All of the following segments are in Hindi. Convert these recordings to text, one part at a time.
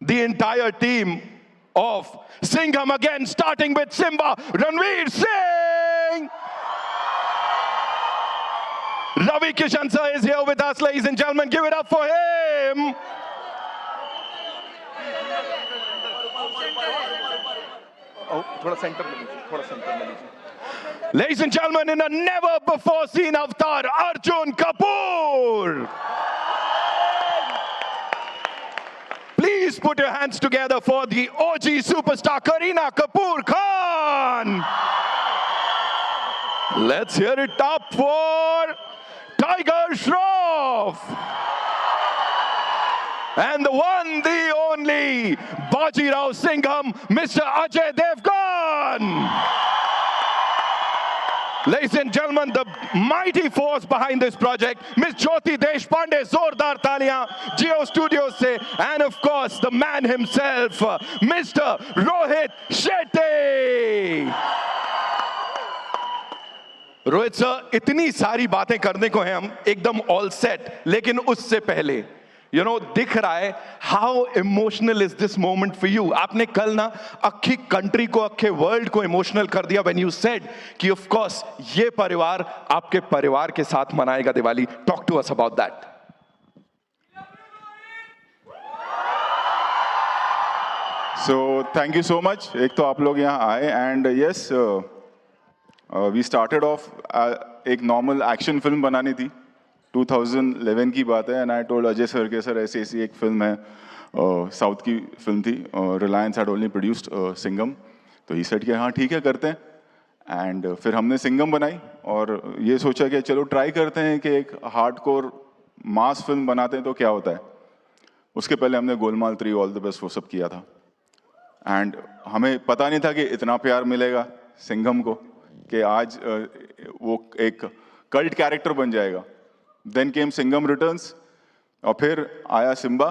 the entire team of Singham again, starting with Simba, Ranveer Singh. Ravi Kishan sir is here with us, ladies and gentlemen. Give it up for him. Oh, thoda center mein lijiye, thoda center mein lijiye. Ladies and gentlemen, in a never before seen avatar, Arjun Kapoor. Please put your hands together for the OG superstar Kareena Kapoor Khan. Let's hear it up for Tiger Shroff. And the one, the only, Bajirao Singham, Mr. Ajay Devgan. Ladies and gentlemen, the mighty force behind this project, Miss Jyoti Deshpande, zordar taliyan, Jio Studios se, and of course, the man himself, Mr. Rohit Shetty. Rohit sir, इतनी सारी बातें करने को हैं हम एकदम ऑल सेट, लेकिन उससे पहले दिख रहा है how emotional is this moment for you. आपने कल ना अक्खी कंट्री को, अक्खे वर्ल्ड को इमोशनल कर दिया व्हेन यू सेड कि ऑफ कोर्स ये परिवार आपके परिवार के साथ मनाएगा Diwali. Talk to us about that. So thank you so much. एक तो आप लोग यहाँ आए and yes we started off एक नॉर्मल एक्शन फिल्म बनानी थी. 2011 की बात है and I told Ajay sir के सर ऐसी ऐसी एक फिल्म है, साउथ की फिल्म थी, Reliance had only produced Singham. तो ही सेट कि हाँ ठीक है करते हैं. एंड फिर हमने सिंघम बनाई और ये सोचा कि चलो ट्राई करते हैं कि एक हार्डकोर मास फिल्म बनाते हैं तो क्या होता है. उसके पहले हमने गोलमाल 3 ऑल द बेस्ट वो सब किया था एंड हमें पता नहीं था कि इतना प्यार मिलेगा सिंघम को कि आज वो एक कल्ट कैरेक्टर बन जाएगा. देन केम सिंघम रिटर्न्स और फिर आया Simmba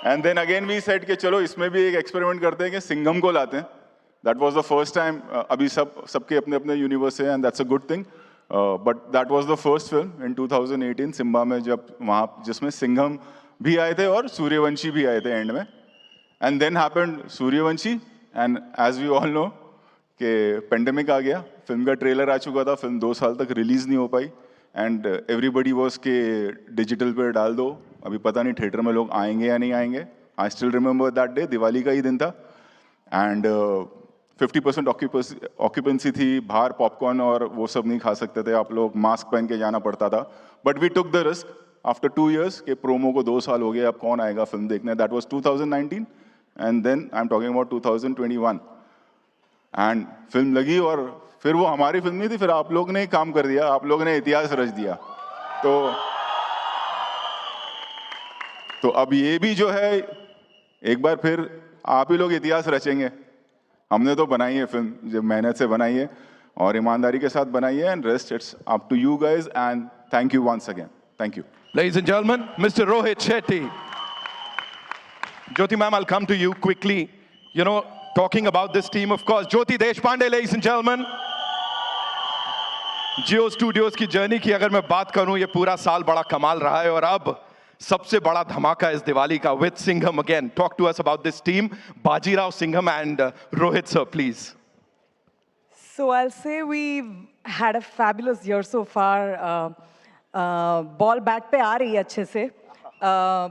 and then again we said कि चलो इसमें भी एक एक्सपेरिमेंट करते हैं कि सिंघम को लाते हैं. That was the first time. अभी सबके अपने अपने यूनिवर्स है and that's a good thing, but that was the first film in 2018 Simmba में, जब वहाँ जिसमें सिंघम भी आए थे और सूर्यवंशी भी आए थे एंड में. And then happened Sooryavanshi and as we all know कि पेंडेमिक आ गया. फिल्म का ट्रेलर आ चुका था, फिल्म 2 साल तक रिलीज नहीं हो पाई एंड एवरीबडी वाज के डिजिटल पे डाल दो, अभी पता नहीं थिएटर में लोग आएंगे या नहीं आएंगे. I still remember that day, Diwali का ही दिन था एंड 50% ऑक्यूपेंसी थी. बाहर पॉपकॉर्न और वो सब नहीं खा सकते थे आप लोग, मास्क पहन के जाना पड़ता था. But we took the risk after 2 years के प्रोमो को 2 साल हो गए, अब कौन आएगा फिल्म देखने. That was 2019 and then I am talking about 2021 and film लगी और फिर वो हमारी फिल्म नहीं थी, फिर आप लोग ने ही काम कर दिया, आप लोग ने इतिहास रच दिया. तो अब ये भी जो है एक बार फिर आप ही लोग इतिहास रचेंगे. हमने तो बनाई है फिल्म, जब मेहनत से बनाई है और ईमानदारी के साथ बनाई है and rest it's up to you guys and thank you once again. Thank you. Ladies and gentlemen, Mr. Rohit Shetty. Jyoti ma'am, I'll come to you quickly. Talking about this team, of course, Jyoti Deshpande, ladies and gentlemen. Jio Studios की जर्नी की अगर मैं बात करूं, ये पूरा साल बड़ा कमाल रहा है और अब सबसे बड़ा धमाका इस दिवाली का with Singham again. Talk to us about this team, Bajirao Singham and Rohit sir, please. So I'll say we've had a fabulous year so far. Ball bat पे आ रही है अच्छे से.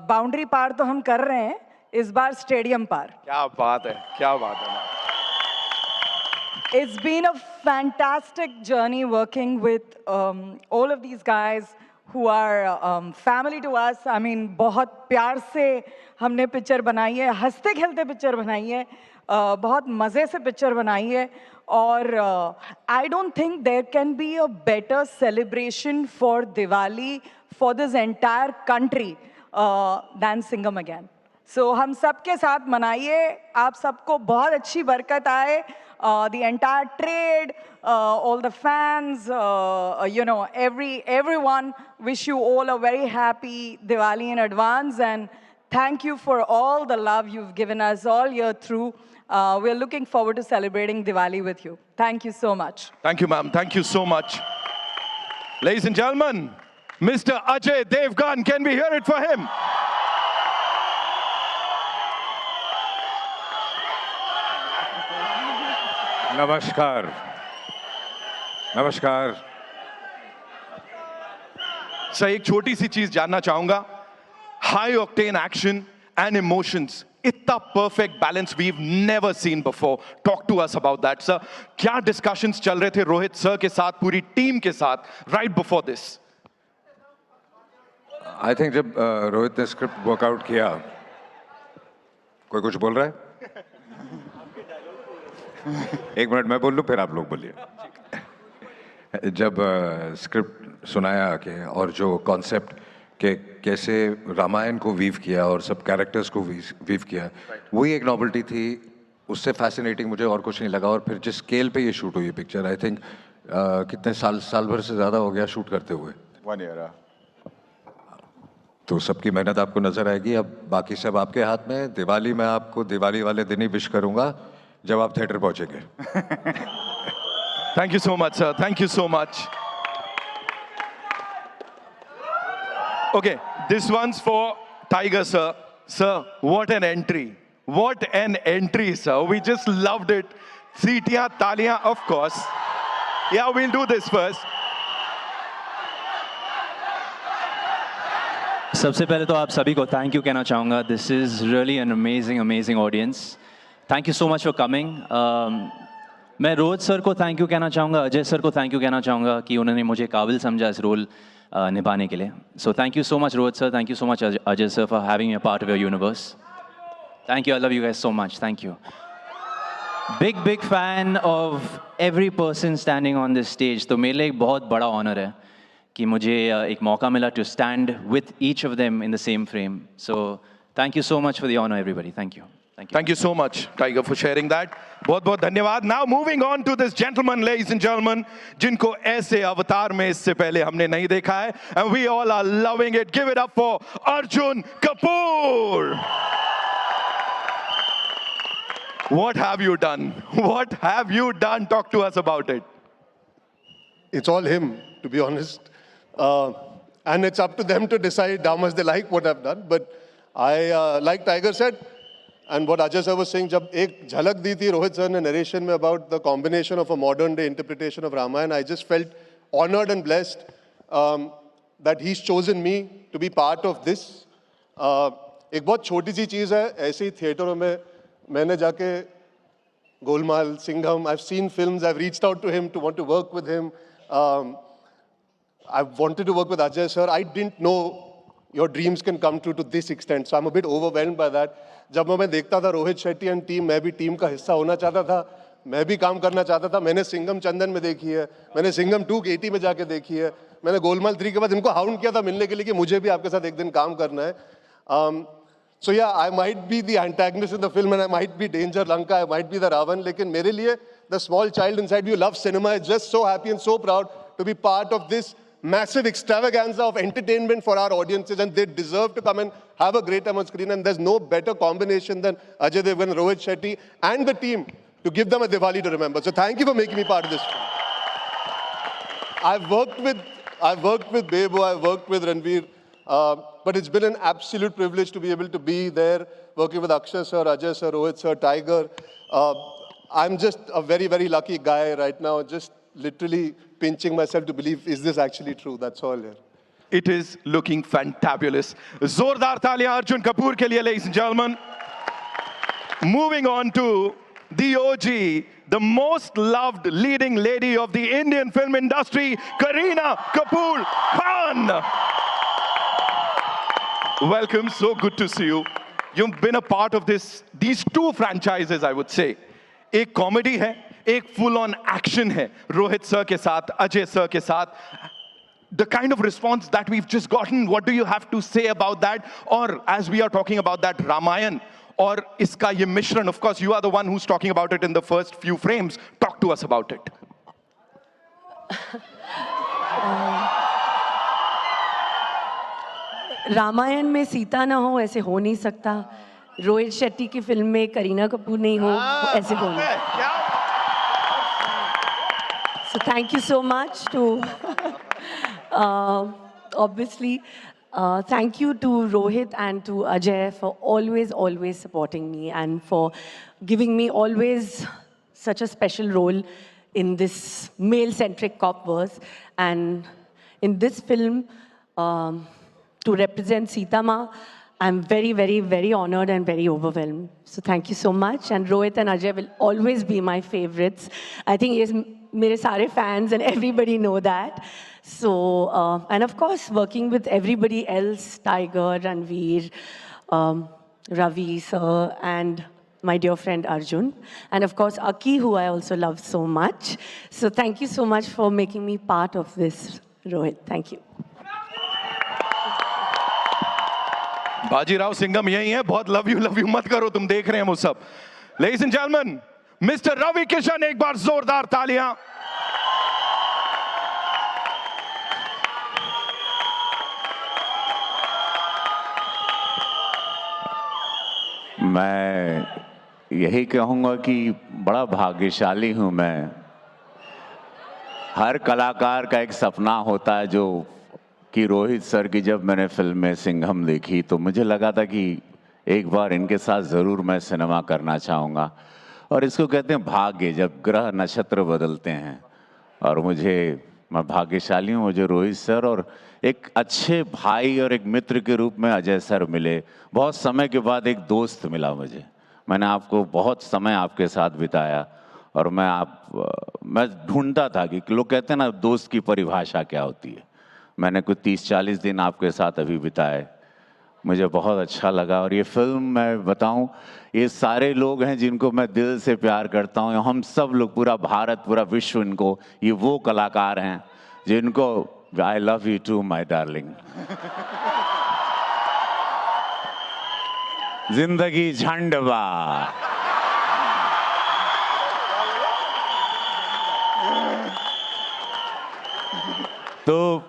बाउंड्री पार तो हम कर रहे हैं, इस बार स्टेडियम पार. क्या बात है, क्या बात है. It's been a fantastic journey working with all of these guys who are family to us. I mean, बहुत प्यार से हमने पिक्चर बनाई है, हंसते खेलते पिक्चर बनाई है, बहुत मज़े से पिक्चर बनाई है. और I don't think there can be a better celebration for Diwali for this entire country than Singham again. So हम सबके साथ मनाइए, आप सबको बहुत अच्छी बरकत आए. The entire trade, all the fans, everyone, wish you all a very happy Diwali in advance and thank you for all the love you've given us all year through. We're looking forward to celebrating Diwali with you. Thank you so much. Thank you, ma'am. Thank you so much. Ladies and gentlemen, Mr. Ajay Devgan, can we hear it for him? नमस्कार नमस्कार सर एक छोटी सी चीज जानना चाहूंगा high octane action and emotions इतना perfect balance we never seen before talk to us about that sir क्या डिस्कशंस चल रहे थे रोहित सर के साथ पूरी टीम के साथ right before this I think जब रोहित ने स्क्रिप्ट वर्कआउट किया कोई कुछ बोल रहा है एक मिनट मैं बोल लूँ फिर आप लोग बोलिए जब स्क्रिप्ट सुनाया कि और जो कॉन्सेप्ट कि कैसे रामायण को वीव किया और सब कैरेक्टर्स को वीव किया वही एक नॉवेल्टी थी उससे फैसिनेटिंग मुझे और कुछ नहीं लगा और फिर जिस स्केल पे ये शूट हुई पिक्चर आई थिंक कितने साल भर से ज़्यादा हो गया शूट करते हुए 1 year. तो सबकी मेहनत आपको नजर आएगी अब बाकी सब आपके हाथ में दिवाली में आपको दिवाली वाले दिन ही विश करूंगा जब आप थिएटर पहुंचेंगे thank you so much sir thank you so much okay this one's for Tiger sir sir what an entry sir we just loved it सीटियां तालियां of course yeah we'll do this first सबसे पहले तो आप सभी को थैंक यू कहना चाहूँगा this is really an amazing audience thank you so much for coming मैं रोहित सर को थैंक यू कहना चाहूँगा अजय सर को थैंक यू कहना चाहूँगा कि उन्होंने मुझे काबिल समझा इस रोल निभाने के लिए सो thank you so much Rohit sir thank you so much Ajay sir for having a part of your universe thank you I love you guys so much thank you big fan of every person standing on this stage तो मेरे लिए एक बहुत बड़ा ऑनर है कि मुझे एक मौका मिला to stand with each of them in the same frame so thank you so much for the honour everybody thank you Thank you so much, Tiger, for sharing that. बहुत धन्यवाद. Now moving on to this gentleman, ladies and gentlemen, जिनको ऐसे अवतार में इससे पहले हमने नहीं देखा है, and we all are loving it. Give it up for Arjun Kapoor. What have you done? What have you done? Talk to us about it. It's all him, to be honest. And it's up to them to decide how much they like what I've done. But I, like Tiger said, and what Ajay sir was saying, जब एक झलक दी थी रोहित सर ने narration में about the combination of a modern day interpretation of Ramayana, I just felt honored and blessed that he's chosen me to be part of this. एक बहुत छोटी सी चीज़ है, ऐसे ही थिएटरों में मैंने जाके Golmaal, Singham, I've seen films, I've reached out to him to want to work with him. I wanted to work with Ajay sir. I didn't know your dreams can come true to this extent. So I'm a bit overwhelmed by that. जब मैं देखता था रोहित शेट्टी एंड टीम मैं भी टीम का हिस्सा होना चाहता था मैं भी काम करना चाहता था मैंने सिंघम चंदन में देखी है मैंने सिंघम 2 केटी में जाके देखी है मैंने गोलमाल 3 के बाद इनको हाउंड किया था मिलने के लिए कि मुझे भी आपके साथ एक दिन काम करना है So yeah, I might be the antagonist in the film and I might be Danger Lanka, I might be the Ravan, लेकिन मेरे लिए the small child inside you loves cinema is just so happy and so proud to be part of this massive extravaganza of entertainment for our audiences and they deserve to come and have a great time on screen and there's no better combination than Ajay Devgan, Rohit Shetty and the team to give them a Diwali to remember. So thank you for making me part of this film. I've worked with Bebo, I've worked with Ranveer, but it's been an absolute privilege to be able to be there working with Akshay sir, Ajay sir, Rohit sir, Tiger. I'm just a very, very lucky guy right now, just literally pinching myself to believe, is this actually true? That's all here. It is looking fantabulous. Zordar taaliyan Arjun Kapoor ke liye, ladies and gentlemen. Moving on to the OG, the most loved leading lady of the Indian film industry, Kareena Kapoor Khan. Welcome, so good to see you. You've been a part of these 2 franchises, I would say. एक कॉमेडी है, एक फुल ऑन एक्शन है रोहित सर के साथ, अजय सर के साथ. The kind of response that we've just gotten, what do you have to say about that? Or as we are talking about that Ramayan, और इसका ये मिश्रण, of course you are the one who's talking about it in the first few frames. Talk to us about it. Ramayan में सीता ना हो ऐसे हो नहीं सकता रोहित शेट्टी की फिल्म में करीना कपूर नहीं हो ऐसे हो नहीं So thank you so much to obviously, thank you to Rohit and to Ajay for always supporting me and for giving me always such a special role in this male-centric cop verse. And in this film, to represent Sita Ma, I'm very honored and very overwhelmed. So thank you so much. And Rohit and Ajay will always be my favorites. I think yes, mere sare fans and everybody know that. So, and of course, working with everybody else, Tiger, Ranveer, Ravi sir, and my dear friend Arjun. And of course, Aki, who I also love so much. So thank you so much for making me part of this, Rohit. Thank you. Bajirao Singham यही है, बहुत लव यू मत करो, तुम देख रहे हैं वो सब. Ladies and gentlemen, mister Ravi Kishan, एक बार जोरदार तालियां. मैं यही कहूँगा कि बड़ा भाग्यशाली हूँ मैं. हर कलाकार का एक सपना होता है जो कि रोहित सर की जब मैंने फिल्म में सिंघम देखी तो मुझे लगा था कि एक बार इनके साथ ज़रूर मैं सिनेमा करना चाहूँगा. और इसको कहते हैं भाग्य, जब ग्रह नक्षत्र बदलते हैं. और मैं भाग्यशाली हूँ, मुझे रोहित सर और एक अच्छे भाई और एक मित्र के रूप में अजय सर मिले. बहुत समय के बाद एक दोस्त मिला मुझे. मैंने आपको बहुत समय आपके साथ बिताया और मैं ढूंढता था कि लोग कहते हैं ना दोस्त की परिभाषा क्या होती है. मैंने कुछ 30-40 दिन आपके साथ अभी बिताए, मुझे बहुत अच्छा लगा. और ये फिल्म मैं बताऊं, ये सारे लोग हैं जिनको मैं दिल से प्यार करता हूं. हम सब लोग, पूरा भारत, पूरा विश्व, इनको, ये वो कलाकार हैं जिनको I love you too my darling. जिंदगी झंडवा. तो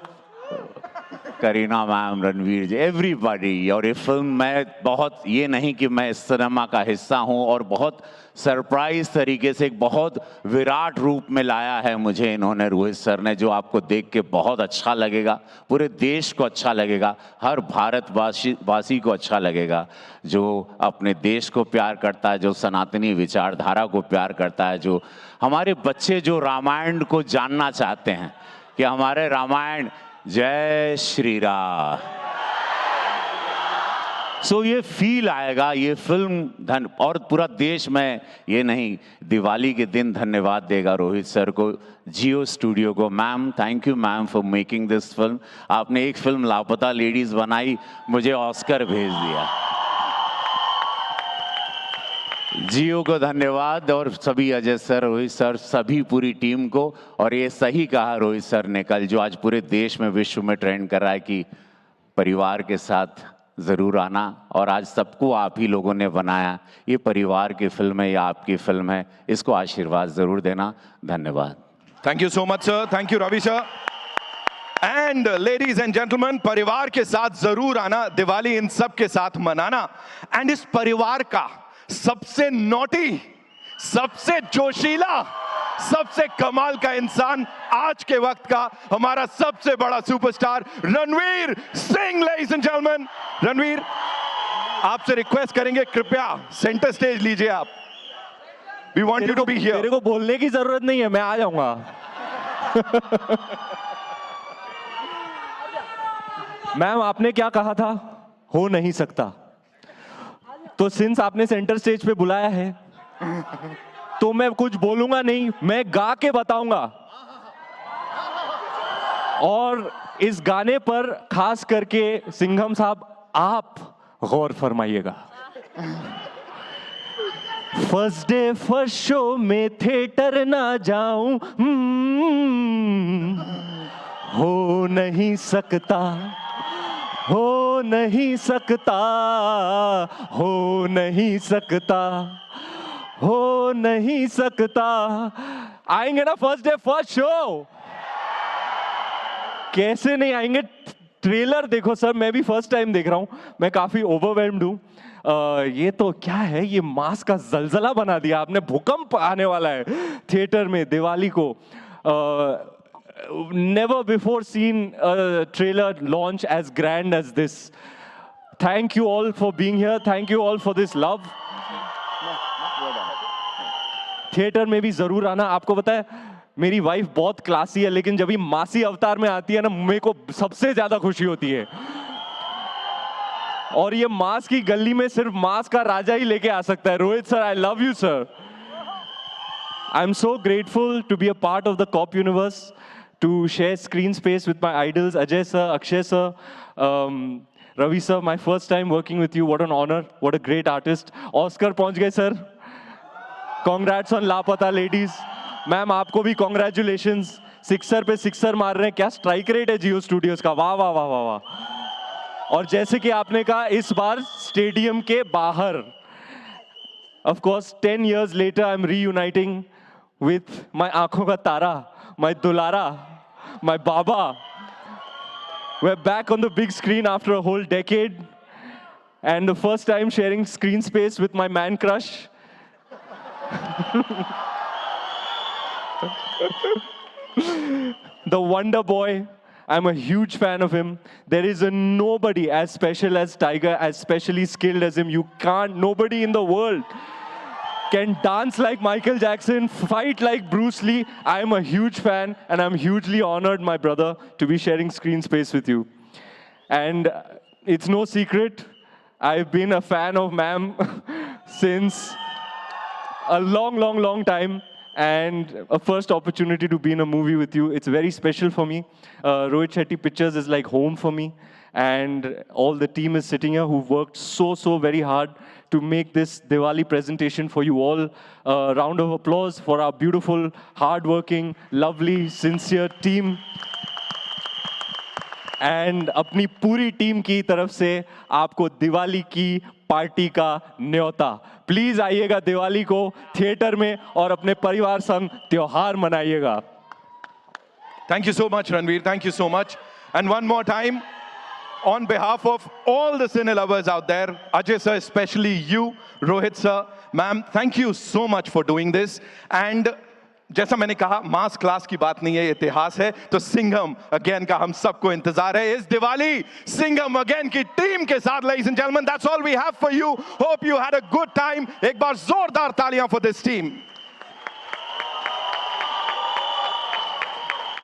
करीना मैम, रणवीर जी, एवरीबॉडी. और ये फिल्म मैं बहुत, ये नहीं कि मैं इस सिनेमा का हिस्सा हूँ, और बहुत सरप्राइज तरीके से एक बहुत विराट रूप में लाया है मुझे इन्होंने, रोहित सर ने, जो आपको देख के बहुत अच्छा लगेगा, पूरे देश को अच्छा लगेगा, हर भारतवासी को अच्छा लगेगा, जो अपने देश को प्यार करता है, जो सनातनी विचारधारा को प्यार करता है, जो हमारे बच्चे जो रामायण को जानना चाहते हैं कि हमारे रामायण, जय श्री राम. सो ये फील आएगा ये फिल्म और पूरा देश में, ये नहीं, दिवाली के दिन धन्यवाद देगा रोहित सर को, जियो स्टूडियो को. Ma'am, thank you ma'am for making this film. आपने एक फिल्म लापता लेडीज बनाई, मुझे ऑस्कर भेज दिया. जियो को धन्यवाद, और सभी अजय सर, रोहित सर, सभी पूरी टीम को. और ये सही कहा रोहित सर ने कल, जो आज पूरे देश में, विश्व में ट्रेंड कर रहा है कि परिवार के साथ ज़रूर आना. और आज सबको आप ही लोगों ने बनाया. ये परिवार की फिल्म है, या आपकी फिल्म है, इसको आशीर्वाद ज़रूर देना. धन्यवाद. Thank you so much sir. Thank you Ravi sir. And ladies and gentleman, परिवार के साथ जरूर आना, दिवाली इन सब के साथ मनाना. एंड इस परिवार का सबसे नॉटी, सबसे जोशीला, सबसे कमाल का इंसान, आज के वक्त का हमारा सबसे बड़ा superstar Ranveer Singh. Ladies and gentleman, Ranveer, आपसे रिक्वेस्ट करेंगे, कृपया सेंटर स्टेज लीजिए आप. We want you to be here. मेरे को बोलने की जरूरत नहीं है, मैं आ जाऊंगा. मैम, आपने क्या कहा था? हो नहीं सकता. तो सिंस आपने सेंटर स्टेज पे बुलाया है तो मैं कुछ बोलूंगा नहीं, मैं गा के बताऊंगा. और इस गाने पर खास करके सिंघम साहब आप गौर फरमाइएगा. फर्स्ट डे फर्स्ट शो में थिएटर ना जाऊं, हो नहीं सकता, हो नहीं सकता, हो नहीं सकता, हो नहीं सकता. आएंगे ना फर्स्ट डे फर्स्ट शो? कैसे नहीं आएंगे? ट्रेलर देखो सर, मैं भी फर्स्ट टाइम देख रहा हूं, मैं काफी ओवरवेल्म्ड हूं. ये तो क्या है, ये मास का जलजला बना दिया आपने, भूकंप आने वाला है थिएटर में दिवाली को. never before seen a trailer launch as grand as this. Thank you all for being here. Thank you all for this love. Theatre में भी जरूर आना. आपको पता है मेरी वाइफ बहुत क्लासी है, लेकिन जब भी मासी अवतार में आती है ना, मेरे को सबसे ज्यादा खुशी होती है. और ये मास की गली में सिर्फ मास का राजा ही लेके आ सकता है. Rohit sir, I love you sir. I'm so grateful to be a part of the COP universe, to share screen space with my idols, Ajay sir, Akshay sir, Ravi sir, my first time working with you. What an honor, what a great artist. Oscar पहुंच गए sir. Congrats on लापता ladies. मैम आपको भी congratulations. सिक्सर पे सिक्सर मार रहे हैं. क्या स्ट्राइक रेट है जियो स्टूडियोज का. वाह वाह वाह वाह वाह. और जैसे कि आपने कहा, इस बार स्टेडियम के बाहर. Of course, 10 years later, I'm reuniting with my aankhon ka tara, my dulara, my baba. We're back on the big screen after a whole decade. And the first time sharing screen space with my man crush. The Wonder Boy. I'm a huge fan of him. There is nobody as special as Tiger, as specially skilled as him. Nobody in the world can dance like Michael Jackson, fight like Bruce Lee. I am a huge fan, and I'm hugely honored, my brother, to be sharing screen space with you. And it's no secret, I've been a fan of Ma'am since a long time. And a first opportunity to be in a movie with you, it's very special for me. Rohit Shetty Pictures is like home for me. And all the team is sitting here who worked so very hard to make this Diwali presentation for you all. A round of applause for our beautiful, hardworking, lovely, sincere team. And अपनी पूरी टीम की तरफ से आपको दिवाली की पार्टी का न्योता. प्लीज आइएगा दिवाली को थिएटर में और अपने परिवार संग त्योहार मनाइएगा. Thank you so much, Ranveer. Thank you so much. And one more time, on behalf of all the cine lovers out there, Ajay sir, especially you, Rohit sir, ma'am, thank you so much for doing this. And जैसा मैंने कहा, मास क्लास की बात नहीं है, इतिहास है. तो सिंघम अगेन का हम सबको इंतजार है. इस दिवाली सिंघम अगेन की टीम के साथ. Ladies and gentlemen, that's all we have for you. Hope you had a good time. एक बार जोरदार तालियां for this team.